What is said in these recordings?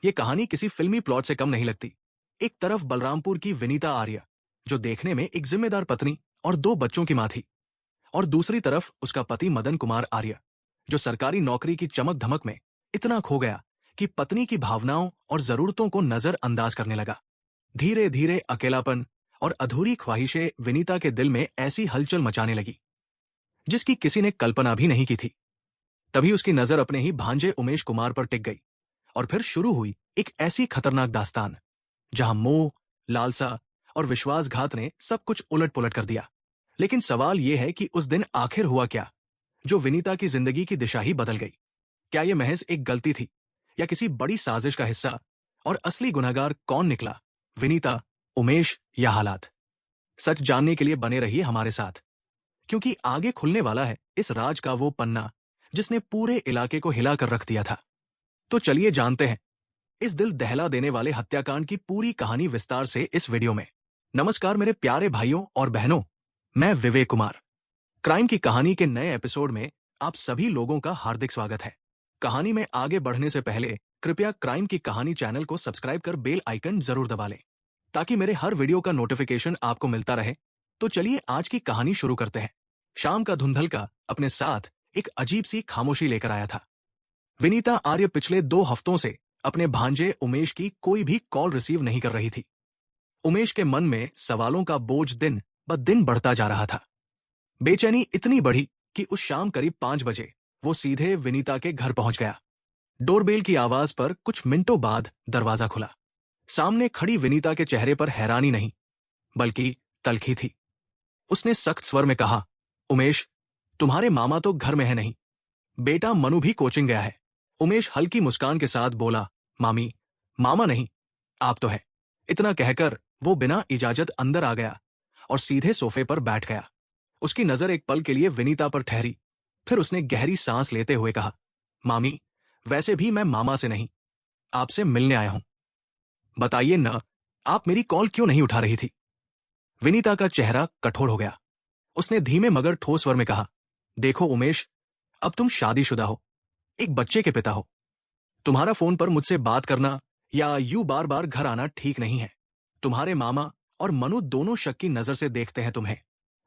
ये कहानी किसी फिल्मी प्लॉट से कम नहीं लगती। एक तरफ बलरामपुर की विनीता आर्य, जो देखने में एक जिम्मेदार पत्नी और 2 बच्चों की मां थी, और दूसरी तरफ उसका पति मदन कुमार आर्य, जो सरकारी नौकरी की चमक धमक में इतना खो गया कि पत्नी की भावनाओं और जरूरतों को नजरअंदाज करने लगा। धीरे धीरे अकेलापन और अधूरी ख्वाहिशें विनीता के दिल में ऐसी हलचल मचाने लगी जिसकी किसी ने कल्पना भी नहीं की थी। तभी उसकी नजर अपने ही भांजे उमेश कुमार पर टिक गई, और फिर शुरू हुई एक ऐसी खतरनाक दास्तान जहां मोह, लालसा और विश्वासघात ने सब कुछ उलट पुलट कर दिया। लेकिन सवाल यह है कि उस दिन आखिर हुआ क्या, जो विनीता की जिंदगी की दिशा ही बदल गई। क्या यह महज एक गलती थी, या किसी बड़ी साजिश का हिस्सा, और असली गुनहगार कौन निकला, विनीता, उमेश या हालात? सच जानने के लिए बने रहिए हमारे साथ, क्योंकि आगे खुलने वाला है इस राज का वो पन्ना जिसने पूरे इलाके को हिला कर रख दिया था। तो चलिए जानते हैं इस दिल दहला देने वाले हत्याकांड की पूरी कहानी विस्तार से इस वीडियो में। नमस्कार मेरे प्यारे भाइयों और बहनों, मैं विवेक कुमार। क्राइम की कहानी के नए एपिसोड में आप सभी लोगों का हार्दिक स्वागत है। कहानी में आगे बढ़ने से पहले कृपया क्राइम की कहानी चैनल को सब्सक्राइब कर बेल आइकन जरूर दबा लें, ताकि मेरे हर वीडियो का नोटिफिकेशन आपको मिलता रहे। तो चलिए आज की कहानी शुरू करते हैं। शाम का धुंधलका अपने साथ एक अजीब सी खामोशी लेकर आया था। विनीता आर्य पिछले 2 हफ्तों से अपने भांजे उमेश की कोई भी कॉल रिसीव नहीं कर रही थी। उमेश के मन में सवालों का बोझ दिन ब दिन बढ़ता जा रहा था। बेचैनी इतनी बढ़ी कि उस शाम करीब 5 बजे वो सीधे विनीता के घर पहुंच गया। डोरबेल की आवाज पर कुछ मिनटों बाद दरवाजा खुला। सामने खड़ी विनीता के चेहरे पर हैरानी नहीं, बल्कि तल्खी थी। उसने सख्त स्वर में कहा, उमेश, तुम्हारे मामा तो घर में है नहीं, बेटा मनु भी कोचिंग गया है। उमेश हल्की मुस्कान के साथ बोला, मामी, मामा नहीं, आप तो है। इतना कहकर वो बिना इजाजत अंदर आ गया और सीधे सोफे पर बैठ गया। उसकी नजर एक पल के लिए विनीता पर ठहरी, फिर उसने गहरी सांस लेते हुए कहा, मामी, वैसे भी मैं मामा से नहीं, आपसे मिलने आया हूं। बताइए न, आप मेरी कॉल क्यों नहीं उठा रही थी? विनीता का चेहरा कठोर हो गया। उसने धीमे मगर ठोस स्वर में कहा, देखो उमेश, अब तुम शादीशुदा हो, एक बच्चे के पिता हो। तुम्हारा फोन पर मुझसे बात करना या यूं बार बार घर आना ठीक नहीं है। तुम्हारे मामा और मनु दोनों शक की नजर से देखते हैं तुम्हें,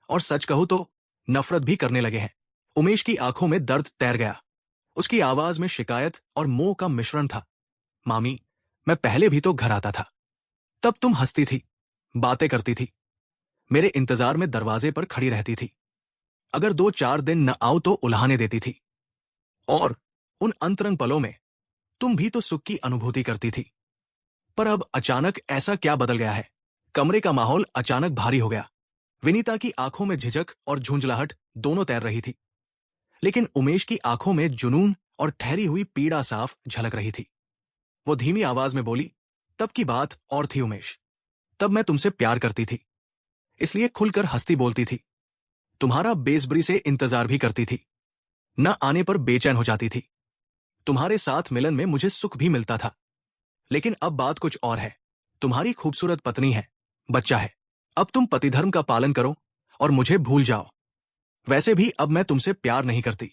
और सच कहूं तो नफरत भी करने लगे हैं। उमेश की आंखों में दर्द तैर गया। उसकी आवाज में शिकायत और मोह का मिश्रण था। मामी, मैं पहले भी तो घर आता था, तब तुम हंसती थी, बातें करती थी, मेरे इंतजार में दरवाजे पर खड़ी रहती थी। अगर 2-4 दिन न आओ तो उल्हाने देती थी, और उन अंतरंग पलों में तुम भी तो सुख की अनुभूति करती थी। पर अब अचानक ऐसा क्या बदल गया है? कमरे का माहौल अचानक भारी हो गया। विनीता की आंखों में झिझक और झुंझलाहट दोनों तैर रही थी, लेकिन उमेश की आंखों में जुनून और ठहरी हुई पीड़ा साफ झलक रही थी। वो धीमी आवाज में बोली, तब की बात और थी उमेश। तब मैं तुमसे प्यार करती थी, इसलिए खुलकर हंसती बोलती थी, तुम्हारा बेसब्री से इंतजार भी करती थी, न आने पर बेचैन हो जाती थी। तुम्हारे साथ मिलन में मुझे सुख भी मिलता था। लेकिन अब बात कुछ और है। तुम्हारी खूबसूरत पत्नी है, बच्चा है। अब तुम पतिधर्म का पालन करो और मुझे भूल जाओ। वैसे भी अब मैं तुमसे प्यार नहीं करती,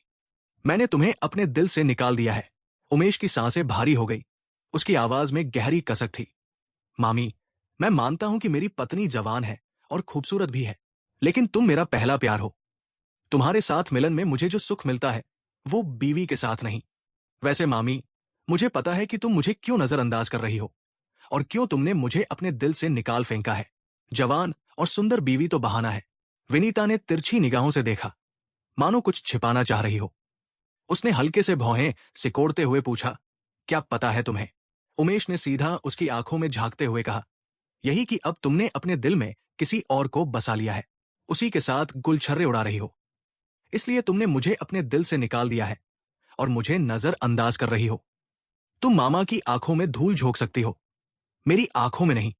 मैंने तुम्हें अपने दिल से निकाल दिया है। उमेश की सांसें भारी हो गई। उसकी आवाज में गहरी कसक थी। मामी, मैं मानता हूं कि मेरी पत्नी जवान है और खूबसूरत भी है, लेकिन तुम मेरा पहला प्यार हो। तुम्हारे साथ मिलन में मुझे जो सुख मिलता है वो बीवी के साथ नहीं। वैसे मामी, मुझे पता है कि तुम मुझे क्यों नजरअंदाज कर रही हो, और क्यों तुमने मुझे अपने दिल से निकाल फेंका है। जवान और सुंदर बीवी तो बहाना है। विनीता ने तिरछी निगाहों से देखा, मानो कुछ छिपाना चाह रही हो। उसने हल्के से भौहें सिकोड़ते हुए पूछा, क्या पता है तुम्हें? उमेश ने सीधा उसकी आंखों में झांकते हुए कहा, यही कि अब तुमने अपने दिल में किसी और को बसा लिया है, उसी के साथ गुलछर्रे उड़ा रही हो। इसलिए तुमने मुझे अपने दिल से निकाल दिया है और मुझे नजरअंदाज कर रही हो। तुम मामा की आंखों में धूल झोंक सकती हो, मेरी आंखों में नहीं।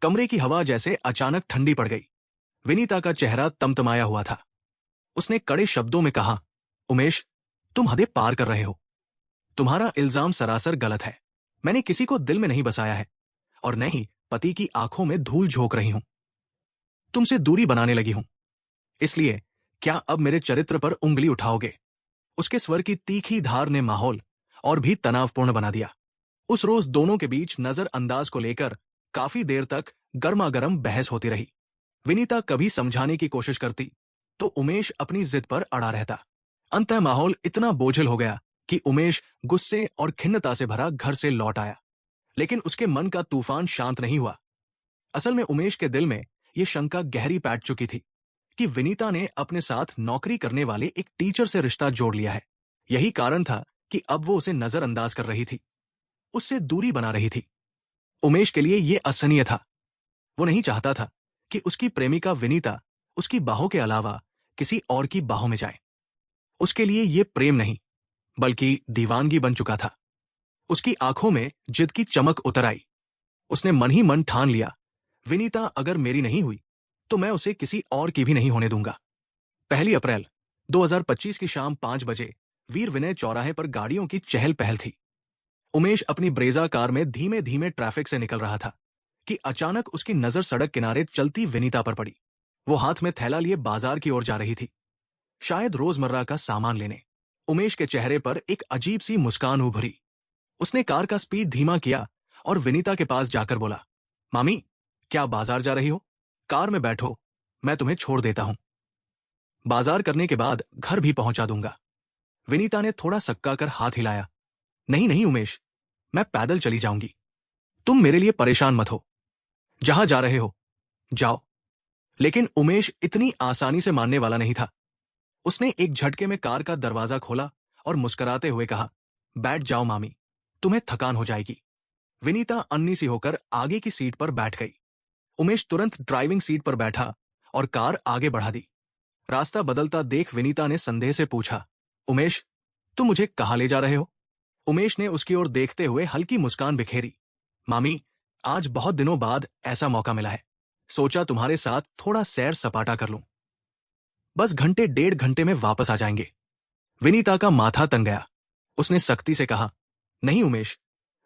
कमरे की हवा जैसे अचानक ठंडी पड़ गई। विनीता का चेहरा तमतमाया हुआ था। उसने कड़े शब्दों में कहा, उमेश, तुम हदें पार कर रहे हो। तुम्हारा इल्जाम सरासर गलत है। मैंने किसी को दिल में नहीं बसाया है, और न ही पति की आंखों में धूल झोंक रही हूं। तुमसे दूरी बनाने लगी हूं। इसलिए क्या अब मेरे चरित्र पर उंगली उठाओगे? उसके स्वर की तीखी धार ने माहौल और भी तनावपूर्ण बना दिया। उस रोज दोनों के बीच नजरअंदाज को लेकर काफी देर तक गर्मागर्म बहस होती रही। विनीता कभी समझाने की कोशिश करती तो उमेश अपनी जिद पर अड़ा रहता। अंततः माहौल इतना बोझिल हो गया कि उमेश गुस्से और खिन्नता से भरा घर से लौट आया। लेकिन उसके मन का तूफान शांत नहीं हुआ। असल में उमेश के दिल में यह शंका गहरी बैठ चुकी थी कि विनीता ने अपने साथ नौकरी करने वाले एक टीचर से रिश्ता जोड़ लिया है। यही कारण था कि अब वो उसे नजरअंदाज कर रही थी, उससे दूरी बना रही थी। उमेश के लिए यह असहनीय था। वो नहीं चाहता था कि उसकी प्रेमिका विनीता उसकी बाहों के अलावा किसी और की बाहों में जाए। उसके लिए यह प्रेम नहीं बल्कि दीवानगी बन चुका था। उसकी आंखों में जिद की चमक उतर आई। उसने मन ही मन ठान लिया, विनीता अगर मेरी नहीं हुई तो मैं उसे किसी और की भी नहीं होने दूंगा। 1 अप्रैल 2025 की शाम 5 बजे वीर विनय चौराहे पर गाड़ियों की चहल पहल थी। उमेश अपनी ब्रेजा कार में धीमे धीमे ट्रैफिक से निकल रहा था कि अचानक उसकी नजर सड़क किनारे चलती विनीता पर पड़ी। वो हाथ में थैला लिए बाजार की ओर जा रही थी, शायद रोजमर्रा का सामान लेने। उमेश के चेहरे पर एक अजीब सी मुस्कान उभरी। उसने कार का स्पीड धीमा किया और विनीता के पास जाकर बोला, मामी, क्या बाजार जा रही हो? कार में बैठो, मैं तुम्हें छोड़ देता हूं। बाजार करने के बाद घर भी पहुंचा दूंगा। विनीता ने थोड़ा सक्का कर हाथ हिलाया। नहीं नहीं उमेश, मैं पैदल चली जाऊंगी। तुम मेरे लिए परेशान मत हो। जहां जा रहे हो जाओ। लेकिन उमेश इतनी आसानी से मानने वाला नहीं था। उसने एक झटके में कार का दरवाजा खोला और मुस्कुराते हुए कहा, बैठ जाओ मामी, तुम्हें थकान हो जाएगी। विनीता अन्नी सी होकर आगे की सीट पर बैठ गई। उमेश तुरंत ड्राइविंग सीट पर बैठा और कार आगे बढ़ा दी। रास्ता बदलता देख विनीता ने संदेह से पूछा, उमेश, तुम मुझे कहाँ ले जा रहे हो? उमेश ने उसकी ओर देखते हुए हल्की मुस्कान बिखेरी। मामी, आज बहुत दिनों बाद ऐसा मौका मिला है, सोचा तुम्हारे साथ थोड़ा सैर सपाटा कर लूं। बस घंटे 1.5 घंटे में वापस आ जाएंगे। विनीता का माथा तन गया। उसने सख्ती से कहा, नहीं उमेश,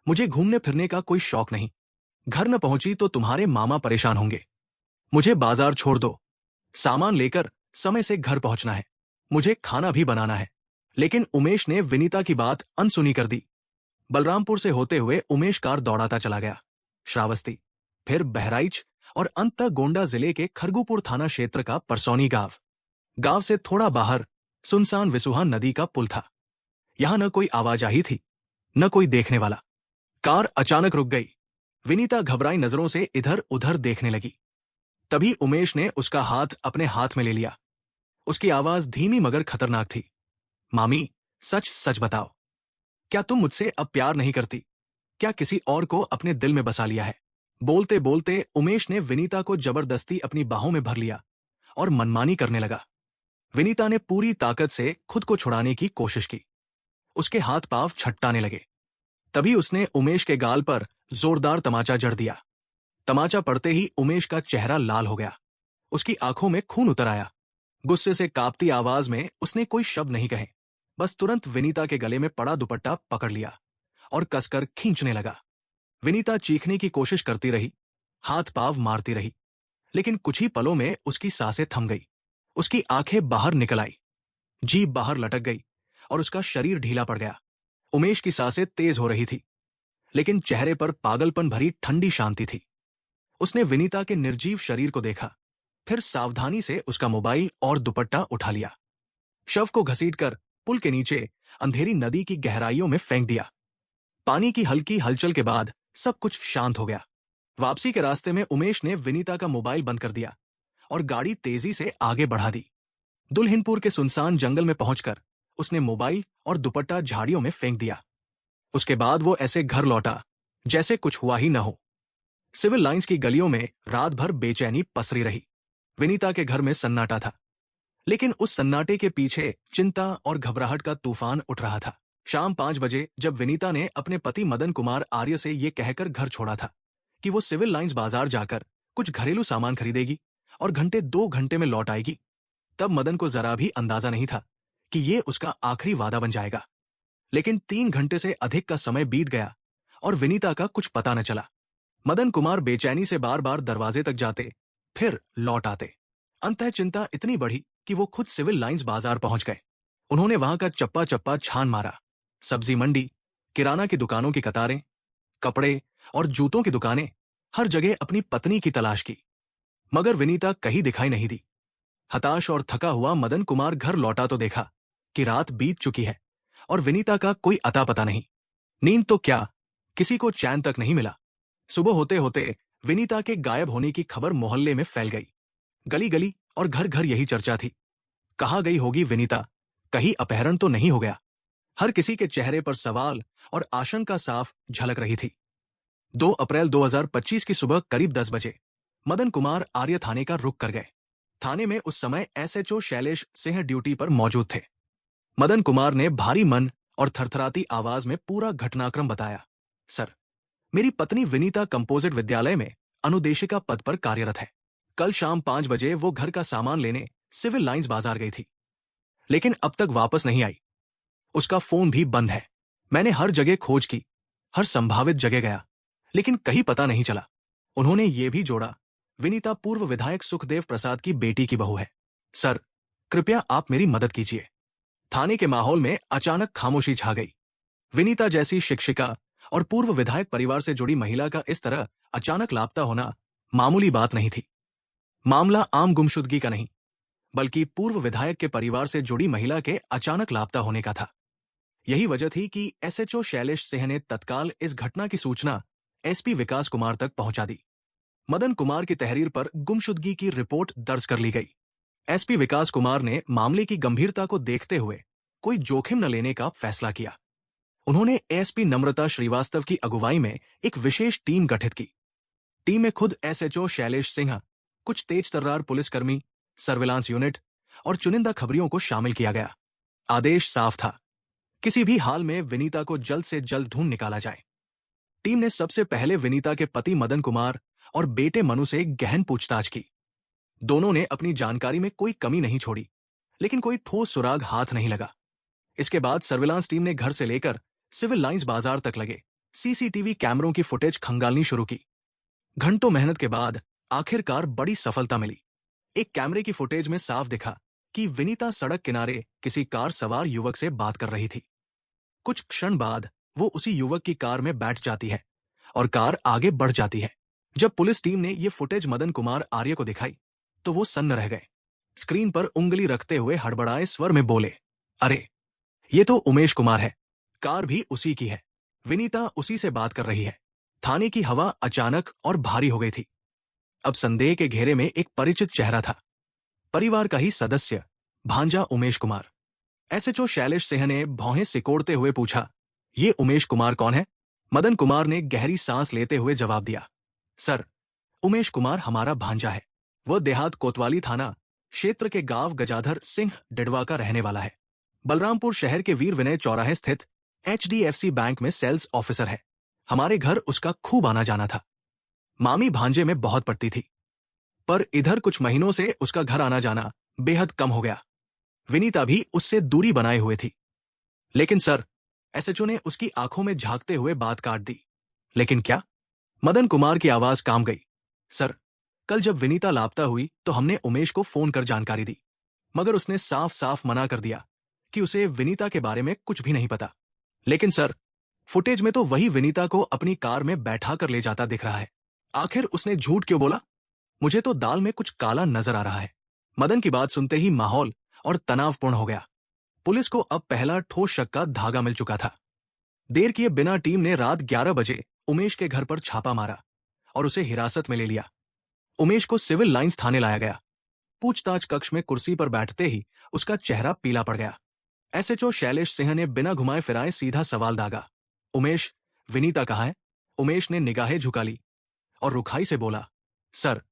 मुझे घूमने फिरने का कोई शौक नहीं। घर न पहुंची तो तुम्हारे मामा परेशान होंगे। मुझे बाजार छोड़ दो, सामान लेकर समय से घर पहुंचना है। मुझे खाना भी बनाना है। लेकिन उमेश ने विनीता की बात अनसुनी कर दी। बलरामपुर से होते हुए उमेश कार दौड़ाता चला गया। श्रावस्ती, फिर बहराइच और अंततः गोंडा जिले के खरगुपुर थाना क्षेत्र का परसौनी गांव। गांव से थोड़ा बाहर सुनसान विसुहा नदी का पुल था। यहां न कोई आवाजाही थी, न कोई देखने वाला। कार अचानक रुक गई। विनीता घबराई नजरों से इधर उधर देखने लगी। तभी उमेश ने उसका हाथ अपने हाथ में ले लिया। उसकी आवाज धीमी मगर खतरनाक थी। मामी, सच सच बताओ, क्या तुम मुझसे अब प्यार नहीं करती? क्या किसी और को अपने दिल में बसा लिया है? बोलते बोलते उमेश ने विनीता को जबरदस्ती अपनी बाहों में भर लिया और मनमानी करने लगा। विनीता ने पूरी ताकत से खुद को छुड़ाने की कोशिश की। उसके हाथ पांव छटकाने लगे। तभी उसने उमेश के गाल पर जोरदार तमाचा जड़ दिया। तमाचा पड़ते ही उमेश का चेहरा लाल हो गया। उसकी आंखों में खून उतर आया। गुस्से से कांपती आवाज में उसने कोई शब्द नहीं कहे, बस तुरंत विनीता के गले में पड़ा दुपट्टा पकड़ लिया और कसकर खींचने लगा। विनीता चीखने की कोशिश करती रही, हाथ पांव मारती रही, लेकिन कुछ ही पलों में उसकी सांसें थम गई। उसकी आंखें बाहर निकल आई, जीभ बाहर लटक गई और उसका शरीर ढीला पड़ गया। उमेश की सांसें तेज हो रही थी, लेकिन चेहरे पर पागलपन भरी ठंडी शांति थी। उसने विनीता के निर्जीव शरीर को देखा, फिर सावधानी से उसका मोबाइल और दुपट्टा उठा लिया। शव को घसीटकर पुल के नीचे अंधेरी नदी की गहराइयों में फेंक दिया। पानी की हल्की हलचल के बाद सब कुछ शांत हो गया। वापसी के रास्ते में उमेश ने विनीता का मोबाइल बंद कर दिया और गाड़ी तेजी से आगे बढ़ा दी। दुल्हिनपुर के सुनसान जंगल में पहुंचकर उसने मोबाइल और दुपट्टा झाड़ियों में फेंक दिया। उसके बाद वो ऐसे घर लौटा जैसे कुछ हुआ ही न हो। सिविल लाइंस की गलियों में रात भर बेचैनी पसरी रही। विनीता के घर में सन्नाटा था, लेकिन उस सन्नाटे के पीछे चिंता और घबराहट का तूफान उठ रहा था। शाम 5 बजे जब विनीता ने अपने पति मदन कुमार आर्य से ये कहकर घर छोड़ा था कि वो सिविल लाइंस बाजार जाकर कुछ घरेलू सामान खरीदेगी और घंटे 2 घंटे में लौट आएगी, तब मदन को जरा भी अंदाजा नहीं था कि ये उसका आखिरी वादा बन जाएगा। लेकिन 3 घंटे से अधिक का समय बीत गया और विनीता का कुछ पता न चला। मदन कुमार बेचैनी से बार बार दरवाजे तक जाते, फिर लौट आते। अंततः चिंता इतनी बढ़ी कि वो खुद सिविल लाइंस बाजार पहुंच गए। उन्होंने वहां का चप्पा चप्पा छान मारा। सब्जी मंडी, किराना की दुकानों की कतारें, कपड़े और जूतों की दुकानें, हर जगह अपनी पत्नी की तलाश की, मगर विनीता कहीं दिखाई नहीं दी। हताश और थका हुआ मदन कुमार घर लौटा तो देखा कि रात बीत चुकी है और विनीता का कोई अता पता नहीं। नींद तो क्या, किसी को चैन तक नहीं मिला। सुबह होते होते विनीता के गायब होने की खबर मोहल्ले में फैल गई। गली गली और घर घर यही चर्चा थी। कहाँ गई होगी विनीता? कहीं अपहरण तो नहीं हो गया? हर किसी के चेहरे पर सवाल और आशंका साफ झलक रही थी। 2 अप्रैल 2025 की सुबह करीब 10 बजे मदन कुमार आर्य थाने का रुख कर गए। थाने में उस समय एसएचओ शैलेश सिंह ड्यूटी पर मौजूद थे। मदन कुमार ने भारी मन और थरथराती आवाज में पूरा घटनाक्रम बताया। सर, मेरी पत्नी विनीता कंपोजिट विद्यालय में अनुदेशिका पद पर कार्यरत है। कल शाम 5 बजे वो घर का सामान लेने सिविल लाइंस बाजार गई थी, लेकिन अब तक वापस नहीं आई। उसका फोन भी बंद है। मैंने हर जगह खोज की, हर संभावित जगह गया, लेकिन कहीं पता नहीं चला। उन्होंने ये भी जोड़ा, विनीता पूर्व विधायक सुखदेव प्रसाद की बेटी की बहू है। सर, कृपया आप मेरी मदद कीजिए। थाने के माहौल में अचानक खामोशी छा गई। विनीता जैसी शिक्षिका और पूर्व विधायक परिवार से जुड़ी महिला का इस तरह अचानक लापता होना मामूली बात नहीं थी। मामला आम गुमशुदगी का नहीं, बल्कि पूर्व विधायक के परिवार से जुड़ी महिला के अचानक लापता होने का था। यही वजह थी कि एसएचओ शैलेश सिंह ने तत्काल इस घटना की सूचना एसपी विकास कुमार तक पहुंचा दी। मदन कुमार की तहरीर पर गुमशुदगी की रिपोर्ट दर्ज कर ली गई। एसपी विकास कुमार ने मामले की गंभीरता को देखते हुए कोई जोखिम न लेने का फैसला किया। उन्होंने एसपी नम्रता श्रीवास्तव की अगुवाई में एक विशेष टीम गठित की। टीम में खुद एसएचओ शैलेश सिंह, कुछ तेज तर्रार पुलिसकर्मी, सर्विलांस यूनिट और चुनिंदा खबरियों को शामिल किया गया। आदेश साफ था, किसी भी हाल में विनीता को जल्द से जल्द ढूंढ निकाला जाए। टीम ने सबसे पहले विनीता के पति मदन कुमार और बेटे मनु से गहन पूछताछ की। दोनों ने अपनी जानकारी में कोई कमी नहीं छोड़ी, लेकिन कोई ठोस सुराग हाथ नहीं लगा। इसके बाद सर्विलांस टीम ने घर से लेकर सिविल लाइंस बाजार तक लगे सीसीटीवी कैमरों की फुटेज खंगालनी शुरू की। घंटों मेहनत के बाद आखिरकार बड़ी सफलता मिली। एक कैमरे की फुटेज में साफ दिखा कि विनीता सड़क किनारे किसी कार सवार युवक से बात कर रही थी। कुछ क्षण बाद वो उसी युवक की कार में बैठ जाती है और कार आगे बढ़ जाती है। जब पुलिस टीम ने ये फुटेज मदन कुमार आर्य को दिखाई तो वो सन्न रह गए। स्क्रीन पर उंगली रखते हुए हड़बड़ाए स्वर में बोले, अरे, ये तो उमेश कुमार है। कार भी उसी की है। विनीता उसी से बात कर रही है। थाने की हवा अचानक और भारी हो गई थी। अब संदेह के घेरे में एक परिचित चेहरा था, परिवार का ही सदस्य, भांजा उमेश कुमार। एसएचओ शैलेश सिंह ने भौहें सिकोड़ते हुए पूछा, ये उमेश कुमार कौन है? मदन कुमार ने गहरी सांस लेते हुए जवाब दिया, सर, उमेश कुमार हमारा भांजा है। वह देहात कोतवाली थाना क्षेत्र के गांव गजाधर सिंह डिडवा का रहने वाला है। बलरामपुर शहर के वीर विनय चौराहे स्थित एचडीएफसी बैंक में सेल्स ऑफिसर है। हमारे घर उसका खूब आना जाना था। मामी भांजे में बहुत पड़ती थी, पर इधर कुछ महीनों से उसका घर आना जाना बेहद कम हो गया। विनीता भी उससे दूरी बनाए हुए थी। लेकिन सर, एसएचओ ने उसकी आंखों में झांकते हुए बात काट दी। लेकिन क्या? मदन कुमार की आवाज काम गई। सर, कल जब विनीता लापता हुई तो हमने उमेश को फोन कर जानकारी दी, मगर उसने साफ साफ मना कर दिया कि उसे विनीता के बारे में कुछ भी नहीं पता। लेकिन सर, फुटेज में तो वही विनीता को अपनी कार में बैठा कर ले जाता दिख रहा है। आखिर उसने झूठ क्यों बोला? मुझे तो दाल में कुछ काला नजर आ रहा है। मदन की बात सुनते ही माहौल और तनावपूर्ण हो गया। पुलिस को अब पहला ठोस शक का धागा मिल चुका था। देर किए बिना टीम ने रात 11 बजे उमेश के घर पर छापा मारा और उसे हिरासत में ले लिया। उमेश को सिविल लाइंस थाने लाया गया। पूछताछ कक्ष में कुर्सी पर बैठते ही उसका चेहरा पीला पड़ गया। एसएचओ शैलेश सिंह ने बिना घुमाए फिराए सीधा सवाल दागा, उमेश, विनीता कहाँ है? उमेश ने निगाहें झुका ली और रुखाई से बोला, सर,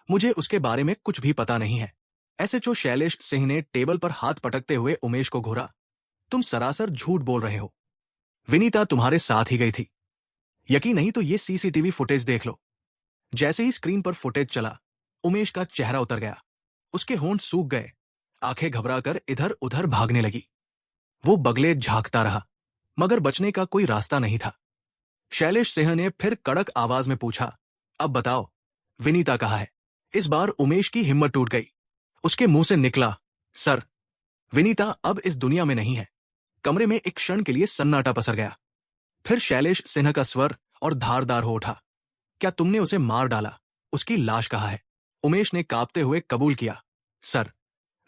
मुझे उसके बारे में कुछ भी पता नहीं है। एसएचओ शैलेश सिंह ने टेबल पर हाथ पटकते हुए उमेश को घूरा, तुम सरासर झूठ बोल रहे हो। विनीता तुम्हारे साथ ही गई थी। यकीन नहीं तो ये सीसीटीवी फुटेज देख लो। जैसे ही स्क्रीन पर फुटेज चला, उमेश का चेहरा उतर गया। उसके होंठ सूख गए, आंखें घबराकर इधर उधर भागने लगी। वो बगले झांकता रहा, मगर बचने का कोई रास्ता नहीं था। शैलेश सिंह ने फिर कड़क आवाज में पूछा, अब बताओ, विनीता कहाँ है? इस बार उमेश की हिम्मत टूट गई। उसके मुंह से निकला, सर, विनीता अब इस दुनिया में नहीं है। कमरे में एक क्षण के लिए सन्नाटा पसर गया। फिर शैलेश सिन्हा का स्वर और धारदार हो उठा। क्या तुमने उसे मार डाला? उसकी लाश कहाँ है? उमेश ने कांपते हुए कबूल किया, सर,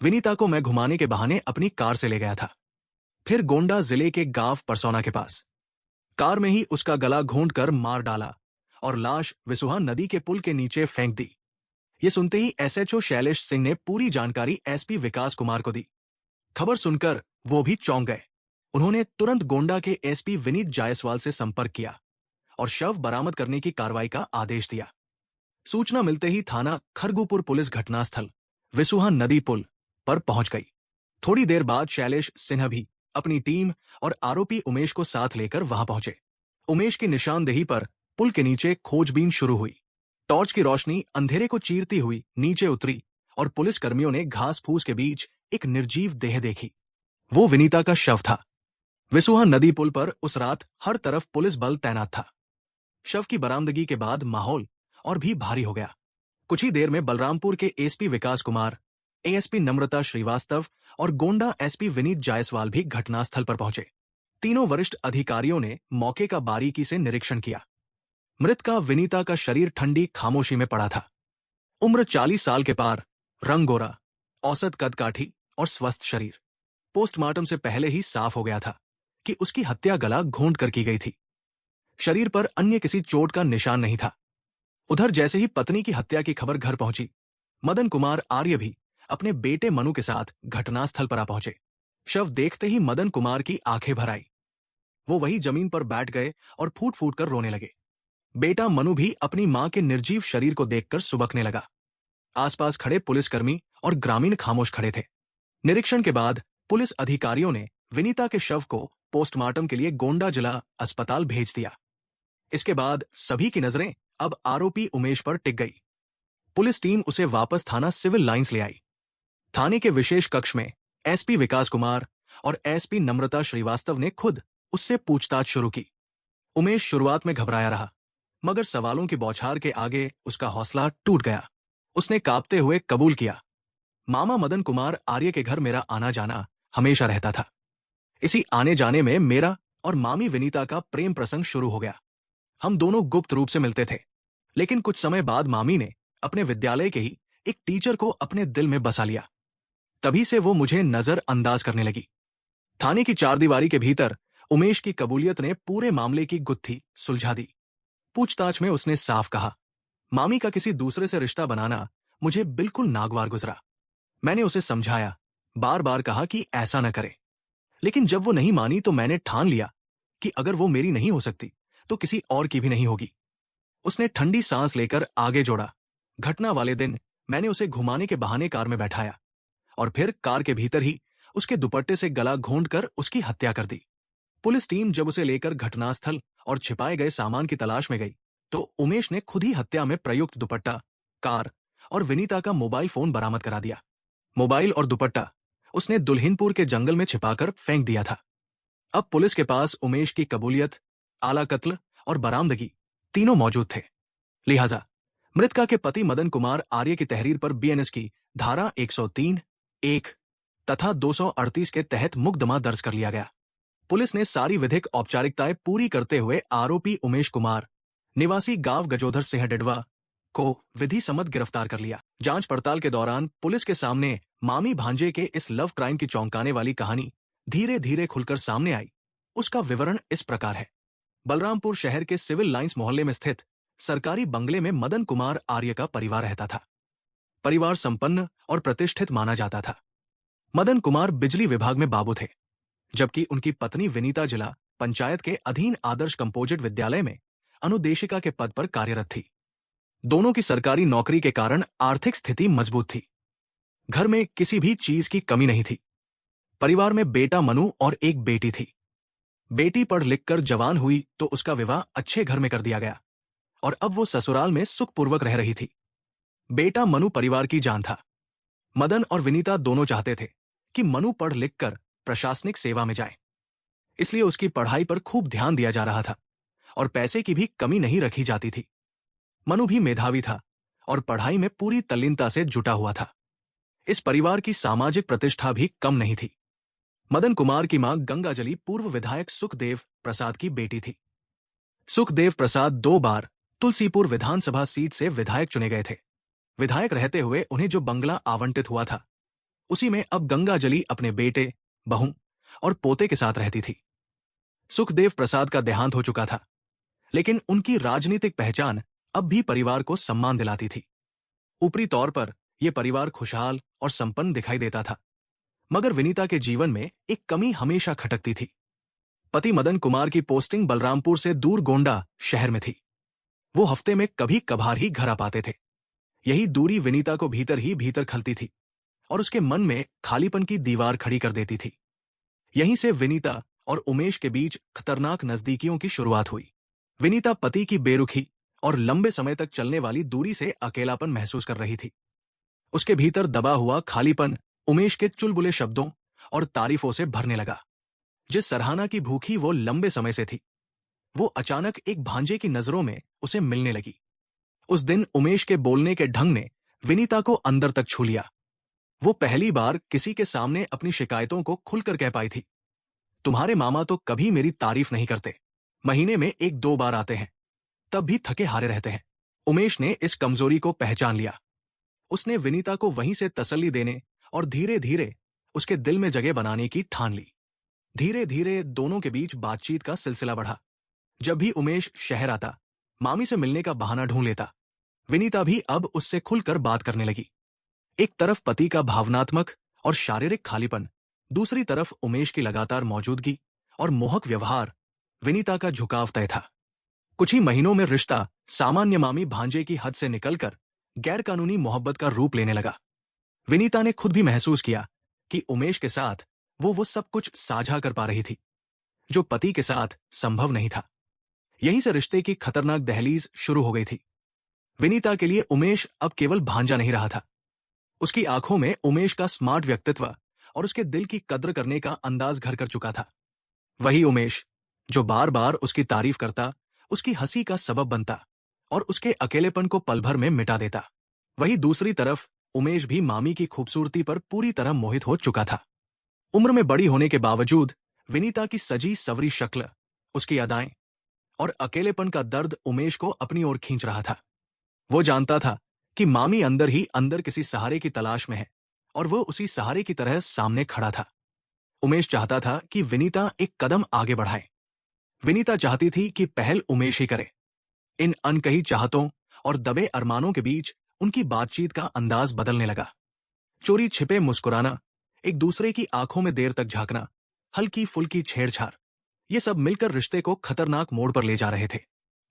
विनीता को मैं घुमाने के बहाने अपनी कार से ले गया था, फिर गोंडा जिले के गांव परसौना के पास कार में ही उसका गला घोंट मार डाला और लाश विसुहा नदी के पुल के नीचे फेंक दी। ये सुनते ही एसएचओ शैलेश सिंह ने पूरी जानकारी एसपी विकास कुमार को दी। खबर सुनकर वो भी चौंक गए। उन्होंने तुरंत गोंडा के एसपी विनीत जायसवाल से संपर्क किया और शव बरामद करने की कार्रवाई का आदेश दिया। सूचना मिलते ही थाना खरगुपुर पुलिस घटनास्थल विसुहा नदी पुल पर पहुंच गई। थोड़ी देर बाद शैलेश सिन्हा भी अपनी टीम और आरोपी उमेश को साथ लेकर वहां पहुंचे। उमेश की निशानदेही पर पुल के नीचे खोजबीन शुरू हुई। टॉर्च की रोशनी अंधेरे को चीरती हुई नीचे उतरी और पुलिस कर्मियों ने घास फूस के बीच एक निर्जीव देह देखी। वो विनीता का शव था। विसुहा नदी पुल पर उस रात हर तरफ पुलिस बल तैनात था। शव की बरामदगी के बाद माहौल और भी भारी हो गया। कुछ ही देर में बलरामपुर के एसपी विकास कुमार, एएसपी नम्रता श्रीवास्तव और गोंडा एसपी विनीत जायसवाल भी घटनास्थल पर पहुंचे। तीनों वरिष्ठ अधिकारियों ने मौके का बारीकी से निरीक्षण किया। मृत का विनीता का शरीर ठंडी खामोशी में पड़ा था। उम्र 40 साल के पार, रंग गोरा, औसत कद काठी और स्वस्थ शरीर। पोस्टमार्टम से पहले ही साफ हो गया था कि उसकी हत्या गला घोंट कर की गई थी। शरीर पर अन्य किसी चोट का निशान नहीं था। उधर जैसे ही पत्नी की हत्या की खबर घर पहुंची, मदन कुमार आर्य भी अपने बेटे मनु के साथ घटनास्थल पर आ पहुंचे। शव देखते ही मदन कुमार की आंखें भर आई। वो वही जमीन पर बैठ गए और फूट फूट कर रोने लगे। बेटा मनु भी अपनी मां के निर्जीव शरीर को देखकर सुबकने लगा। आसपास खड़े पुलिसकर्मी और ग्रामीण खामोश खड़े थे। निरीक्षण के बाद पुलिस अधिकारियों ने विनीता के शव को पोस्टमार्टम के लिए गोंडा जिला अस्पताल भेज दिया। इसके बाद सभी की नजरें अब आरोपी उमेश पर टिक गई। पुलिस टीम उसे वापस थाना सिविल लाइंस ले आई। थाने के विशेष कक्ष में एसपी विकास कुमार और एसपी नम्रता श्रीवास्तव ने खुद उससे पूछताछ शुरू की। उमेश शुरुआत में घबराया रहा, मगर सवालों की बौछार के आगे उसका हौसला टूट गया। उसने कांपते हुए कबूल किया, मामा मदन कुमार आर्य के घर मेरा आना जाना हमेशा रहता था। इसी आने जाने में मेरा और मामी विनीता का प्रेम प्रसंग शुरू हो गया। हम दोनों गुप्त रूप से मिलते थे, लेकिन कुछ समय बाद मामी ने अपने विद्यालय के ही एक टीचर को अपने दिल में बसा लिया। तभी से वो मुझे नजरअंदाज करने लगी। थाने की चारदीवारी के भीतर उमेश की कबूलियत ने पूरे मामले की गुत्थी सुलझा दी। पूछताछ में उसने साफ कहा, मामी का किसी दूसरे से रिश्ता बनाना मुझे बिल्कुल नागवार गुजरा। मैंने उसे समझाया, बार बार कहा कि ऐसा न करे, लेकिन जब वो नहीं मानी तो मैंने ठान लिया कि अगर वो मेरी नहीं हो सकती तो किसी और की भी नहीं होगी। उसने ठंडी सांस लेकर आगे जोड़ा, घटना वाले दिन मैंने उसे घुमाने के बहाने कार में बैठाया और फिर कार के भीतर ही उसके दुपट्टे से गला घोंट कर उसकी हत्या कर दी। पुलिस टीम जब उसे लेकर घटनास्थल और छिपाए गए सामान की तलाश में गई तो उमेश ने खुद ही हत्या में प्रयुक्त दुपट्टा, कार और विनीता का मोबाइल फोन बरामद करा दिया। मोबाइल और दुपट्टा उसने दुल्हिनपुर के जंगल में छिपाकर फेंक दिया था। अब पुलिस के पास उमेश की कबूलियत, आला कत्ल और बरामदगी तीनों मौजूद थे। लिहाजा मृतका के पति मदन कुमार आर्य की तहरीर पर बीएनएस की धारा 103(1) तथा 238 के तहत मुकदमा दर्ज कर लिया गया। पुलिस ने सारी विधिक औपचारिकताएं पूरी करते हुए आरोपी उमेश कुमार, निवासी गांव गजोधर सिंह डेडवा, को विधि सम्मत गिरफ्तार कर लिया। जांच पड़ताल के दौरान पुलिस के सामने मामी भांजे के इस लव क्राइम की चौंकाने वाली कहानी धीरे धीरे खुलकर सामने आई। उसका विवरण इस प्रकार है। बलरामपुर शहर के सिविल लाइंस मोहल्ले में स्थित सरकारी बंगले में मदन कुमार आर्य का परिवार रहता था। परिवार संपन्न और प्रतिष्ठित माना जाता था। मदन कुमार बिजली विभाग में बाबू थे, जबकि उनकी पत्नी विनीता जिला पंचायत के अधीन आदर्श कंपोजिट विद्यालय में अनुदेशिका के पद पर कार्यरत थी। दोनों की सरकारी नौकरी के कारण आर्थिक स्थिति मजबूत थी। घर में किसी भी चीज की कमी नहीं थी। परिवार में बेटा मनु और एक बेटी थी। बेटी पढ़ लिख कर जवान हुई तो उसका विवाह अच्छे घर में कर दिया गया और अब वो ससुराल में सुखपूर्वक रह रही थी। बेटा मनु परिवार की जान था। मदन और विनीता दोनों चाहते थे कि मनु पढ़ लिख कर प्रशासनिक सेवा में जाए, इसलिए उसकी पढ़ाई पर खूब ध्यान दिया जा रहा था और पैसे की भी कमी नहीं रखी जाती थी। मनु भी मेधावी था और पढ़ाई में पूरी तल्लीनता से जुटा हुआ था। इस परिवार की सामाजिक प्रतिष्ठा भी कम नहीं थी। मदन कुमार की मां गंगाजली पूर्व विधायक सुखदेव प्रसाद की बेटी थी। सुखदेव प्रसाद 2 बार तुलसीपुर विधानसभा सीट से विधायक चुने गए थे। विधायक रहते हुए उन्हें जो बंगला आवंटित हुआ था, उसी में अब गंगाजली अपने बेटे, बहू और पोते के साथ रहती थी। सुखदेव प्रसाद का देहांत हो चुका था, लेकिन उनकी राजनीतिक पहचान अब भी परिवार को सम्मान दिलाती थी। ऊपरी तौर पर यह परिवार खुशहाल और संपन्न दिखाई देता था, मगर विनीता के जीवन में एक कमी हमेशा खटकती थी। पति मदन कुमार की पोस्टिंग बलरामपुर से दूर गोंडा शहर में थी। वो हफ्ते में कभी कभार ही घर आ पाते थे। यही दूरी विनीता को भीतर ही भीतर खलती थी और उसके मन में खालीपन की दीवार खड़ी कर देती थी। यहीं से विनीता और उमेश के बीच खतरनाक नजदीकियों की शुरुआत हुई। विनीता पति की बेरुखी और लंबे समय तक चलने वाली दूरी से अकेलापन महसूस कर रही थी। उसके भीतर दबा हुआ खालीपन उमेश के चुलबुले शब्दों और तारीफों से भरने लगा। जिस सराहना की भूखी वो लंबे समय से थी, वो अचानक एक भांजे की नजरों में उसे मिलने लगी। उस दिन उमेश के बोलने के ढंग ने विनीता को अंदर तक छू लिया। वो पहली बार किसी के सामने अपनी शिकायतों को खुलकर कह पाई थी। तुम्हारे मामा तो कभी मेरी तारीफ नहीं करते, महीने में 1-2 बार आते हैं, तब भी थके हारे रहते हैं। उमेश ने इस कमजोरी को पहचान लिया। उसने विनीता को वहीं से तसल्ली देने और धीरे धीरे उसके दिल में जगह बनाने की ठान ली। धीरे धीरे दोनों के बीच बातचीत का सिलसिला बढ़ा। जब भी उमेश शहर आता, मामी से मिलने का बहाना ढूंढ लेता। विनीता भी अब उससे खुलकर बात करने लगी। एक तरफ पति का भावनात्मक और शारीरिक खालीपन, दूसरी तरफ उमेश की लगातार मौजूदगी और मोहक व्यवहार, विनीता का झुकाव तय था। कुछ ही महीनों में रिश्ता सामान्य मामी भांजे की हद से निकलकर गैरकानूनी मोहब्बत का रूप लेने लगा। विनीता ने खुद भी महसूस किया कि उमेश के साथ वो सब कुछ साझा कर पा रही थी, जो पति के साथ संभव नहीं था। यहीं से रिश्ते की खतरनाक दहलीज शुरू हो गई थी। विनीता के लिए उमेश अब केवल भांजा नहीं रहा था। उसकी आंखों में उमेश का स्मार्ट व्यक्तित्व और उसके दिल की कद्र करने का अंदाज घर कर चुका था। वही उमेश जो बार बार उसकी तारीफ करता, उसकी हंसी का सबब बनता और उसके अकेलेपन को पल भर में मिटा देता। वही दूसरी तरफ उमेश भी मामी की खूबसूरती पर पूरी तरह मोहित हो चुका था। उम्र में बड़ी होने के बावजूद विनीता की सजी सवरी शक्ल, उसकी अदाएं और अकेलेपन का दर्द उमेश को अपनी ओर खींच रहा था। वो जानता था कि मामी अंदर ही अंदर किसी सहारे की तलाश में है और वो उसी सहारे की तरह सामने खड़ा था। उमेश चाहता था कि विनीता एक कदम आगे बढ़ाए। विनीता चाहती थी कि पहल उमेश ही करे। इन अनकही चाहतों और दबे अरमानों के बीच उनकी बातचीत का अंदाज बदलने लगा। चोरी छिपे मुस्कुराना, एक दूसरे की आंखों में देर तक झांकना, हल्की फुल्की छेड़छाड़, ये सब मिलकर रिश्ते को खतरनाक मोड़ पर ले जा रहे थे।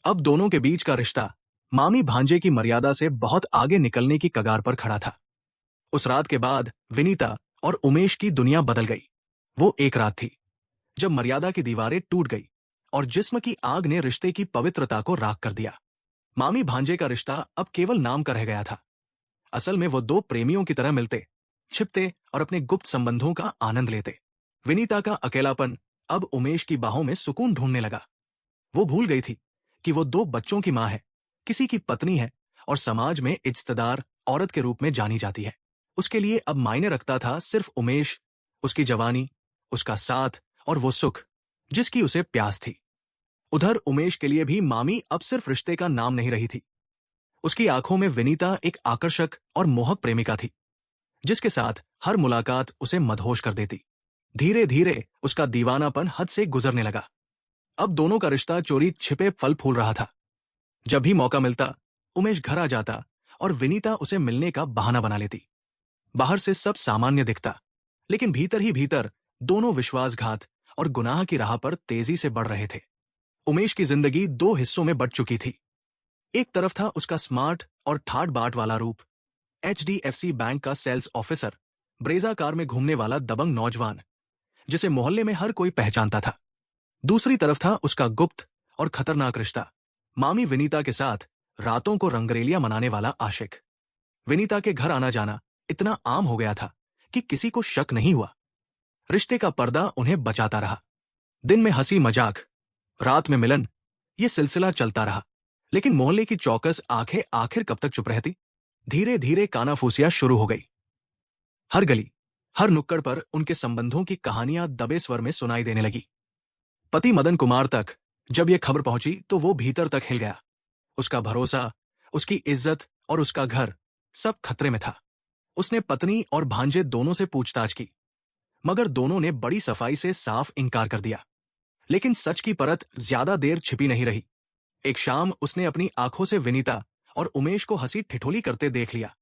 अब दोनों के बीच का रिश्ता मामी भांजे की मर्यादा से बहुत आगे निकलने की कगार पर खड़ा था। उस रात के बाद विनीता और उमेश की दुनिया बदल गई। वो एक रात थी जब मर्यादा की दीवारें टूट गई और जिस्म की आग ने रिश्ते की पवित्रता को राख कर दिया। मामी भांजे का रिश्ता अब केवल नाम का रह गया था। असल में वो दो प्रेमियों की तरह मिलते, छिपते और अपने गुप्त संबंधों का आनंद लेते। विनीता का अकेलापन अब उमेश की बाहों में सुकून ढूंढने लगा। वो भूल गई थी कि वो 2 बच्चों की मां है, किसी की पत्नी है और समाज में इज्जतदार औरत के रूप में जानी जाती है। उसके लिए अब मायने रखता था सिर्फ उमेश, उसकी जवानी, उसका साथ और वो सुख जिसकी उसे प्यास थी। उधर उमेश के लिए भी मामी अब सिर्फ रिश्ते का नाम नहीं रही थी। उसकी आंखों में विनीता एक आकर्षक और मोहक प्रेमिका थी, जिसके साथ हर मुलाकात उसे मदहोश कर देती। धीरे धीरे उसका दीवानापन हद से गुजरने लगा। अब दोनों का रिश्ता चोरी छिपे फल फूल रहा था। जब भी मौका मिलता, उमेश घर आ जाता और विनीता उसे मिलने का बहाना बना लेती। बाहर से सब सामान्य दिखता, लेकिन भीतर ही भीतर दोनों विश्वासघात और गुनाह की राह पर तेजी से बढ़ रहे थे। उमेश की जिंदगी 2 हिस्सों में बंट चुकी थी। एक तरफ था उसका स्मार्ट और ठाट बाट वाला रूप, HDFC बैंक का सेल्स ऑफिसर, ब्रेजा कार में घूमने वाला दबंग नौजवान जिसे मोहल्ले में हर कोई पहचानता था। दूसरी तरफ था उसका गुप्त और खतरनाक रिश्ता, मामी विनीता के साथ रातों को रंगरेलियां मनाने वाला आशिक। विनीता के घर आना जाना इतना आम हो गया था कि किसी को शक नहीं हुआ। रिश्ते का पर्दा उन्हें बचाता रहा। दिन में हंसी मजाक, रात में मिलन, ये सिलसिला चलता रहा। लेकिन मोहल्ले की चौकस आंखें आखिर कब तक चुप रहती। धीरे धीरे कानाफूसियां शुरू हो गई। हर गली, हर नुक्कड़ पर उनके संबंधों की कहानियां दबे स्वर में सुनाई देने लगी। पति मदन कुमार तक, जब यह खबर पहुंची तो वो भीतर तक हिल गया। उसका भरोसा, उसकी इज्जत और उसका घर सब खतरे में था। उसने पत्नी और भांजे दोनों से पूछताछ की, मगर दोनों ने बड़ी सफाई से साफ इनकार कर दिया। लेकिन सच की परत ज्यादा देर छिपी नहीं रही। एक शाम उसने अपनी आंखों से विनीता और उमेश को हंसी ठिठोली करते देख लिया।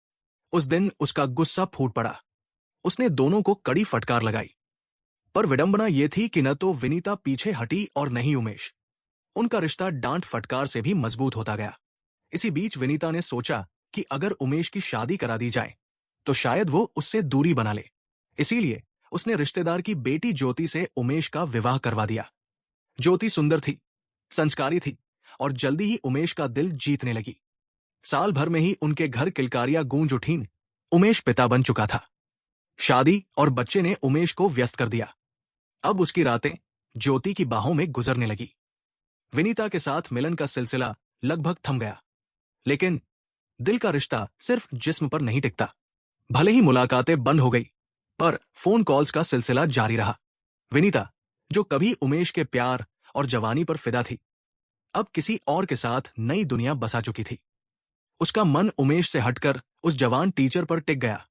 उस दिन उसका गुस्सा फूट पड़ा। उसने दोनों को कड़ी फटकार लगाई। पर विडंबना यह थी कि न तो विनीता पीछे हटी और न ही उमेश। उनका रिश्ता डांट फटकार से भी मजबूत होता गया। इसी बीच विनीता ने सोचा कि अगर उमेश की शादी करा दी जाए तो शायद वो उससे दूरी बना ले। इसीलिए उसने रिश्तेदार की बेटी ज्योति से उमेश का विवाह करवा दिया। ज्योति सुंदर थी, संस्कारी थी और जल्दी ही उमेश का दिल जीतने लगी। साल भर में ही उनके घर किलकारियां गूंज उठीं। उमेश पिता बन चुका था। शादी और बच्चे ने उमेश को व्यस्त कर दिया। अब उसकी रातें ज्योति की बाहों में गुजरने लगी। विनीता के साथ मिलन का सिलसिला लगभग थम गया, लेकिन दिल का रिश्ता सिर्फ जिस्म पर नहीं टिकता। भले ही मुलाकातें बंद हो गई, पर फोन कॉल्स का सिलसिला जारी रहा। विनीता, जो कभी उमेश के प्यार और जवानी पर फिदा थी, अब किसी और के साथ नई दुनिया बसा चुकी थी। उसका मन उमेश से हटकर उस जवान टीचर पर टिक गया,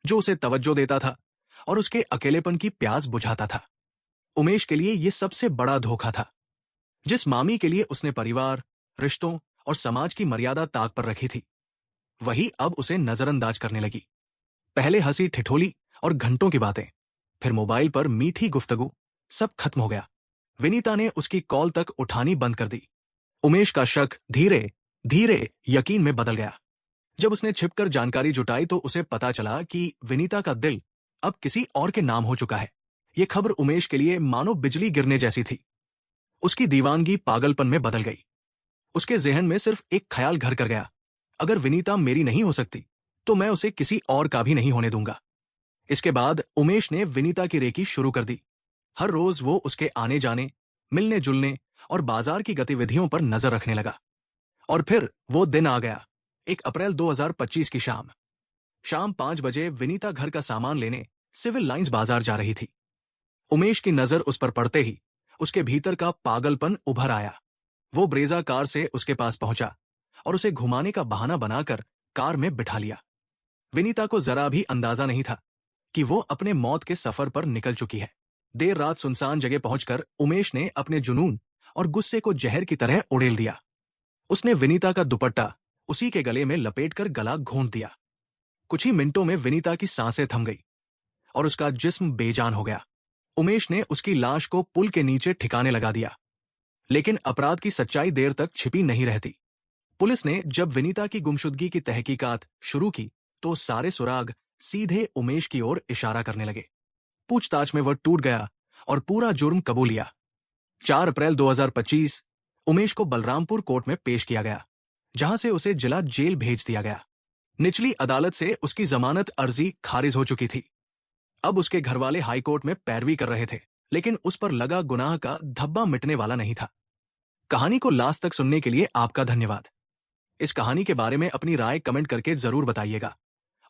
जो उसे तवज्जो देता था और उसके अकेलेपन की प्यास बुझाता था। उमेश के लिए यह सबसे बड़ा धोखा था। जिस मामी के लिए उसने परिवार, रिश्तों और समाज की मर्यादा ताक पर रखी थी, वही अब उसे नजरअंदाज करने लगी। पहले हंसी ठिठोली और घंटों की बातें, फिर मोबाइल पर मीठी गुफ्तगू, सब खत्म हो गया। विनीता ने उसकी कॉल तक उठानी बंद कर दी। उमेश का शक धीरे धीरे यकीन में बदल गया। जब उसने छिपकर जानकारी जुटाई तो उसे पता चला कि विनीता का दिल अब किसी और के नाम हो चुका है। यह खबर उमेश के लिए मानो बिजली गिरने जैसी थी। उसकी दीवानगी पागलपन में बदल गई। उसके जहन में सिर्फ एक ख्याल घर कर गया, अगर विनीता मेरी नहीं हो सकती तो मैं उसे किसी और का भी नहीं होने दूंगा। इसके बाद उमेश ने विनीता की रेकी शुरू कर दी। हर रोज वो उसके आने जाने, मिलने जुलने और बाजार की गतिविधियों पर नजर रखने लगा। और फिर वो दिन आ गया, 1 अप्रैल 2025 की शाम। शाम 5 बजे विनीता घर का सामान लेने सिविल लाइंस बाजार जा रही थी। उमेश की नजर उस पर पड़ते ही उसके भीतर का पागलपन उभर आया। वो ब्रेजा कार से उसके पास पहुंचा और उसे घुमाने का बहाना बनाकर कार में बिठा लिया। विनीता को जरा भी अंदाजा नहीं था कि वो अपने मौत के सफर पर निकल चुकी है। देर रात सुनसान जगह पहुंचकर उमेश ने अपने जुनून और गुस्से को जहर की तरह उड़ेल दिया। उसने विनीता का दुपट्टा उसी के गले में लपेटकर गला घोंट दिया। कुछ ही मिनटों में विनीता की सांसें थम गई और उसका जिस्म बेजान हो गया। उमेश ने उसकी लाश को पुल के नीचे ठिकाने लगा दिया। लेकिन अपराध की सच्चाई देर तक छिपी नहीं रहती। पुलिस ने जब विनीता की गुमशुदगी की तहकीकात शुरू की तो सारे सुराग सीधे उमेश की ओर इशारा करने लगे। पूछताछ में वह टूट गया और पूरा जुर्म कबूल लिया। 4 अप्रैल 2025 उमेश को बलरामपुर कोर्ट में पेश किया गया, जहां से उसे जिला जेल भेज दिया गया। निचली अदालत से उसकी जमानत अर्जी खारिज हो चुकी थी। अब उसके घरवाले हाईकोर्ट में पैरवी कर रहे थे, लेकिन उस पर लगा गुनाह का धब्बा मिटने वाला नहीं था। कहानी को लास्ट तक सुनने के लिए आपका धन्यवाद। इस कहानी के बारे में अपनी राय कमेंट करके जरूर बताइएगा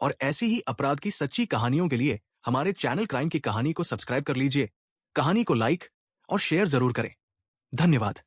और ऐसी ही अपराध की सच्ची कहानियों के लिए हमारे चैनल क्राइम की कहानी को सब्सक्राइब कर लीजिए। कहानी को लाइक और शेयर जरूर करें। धन्यवाद।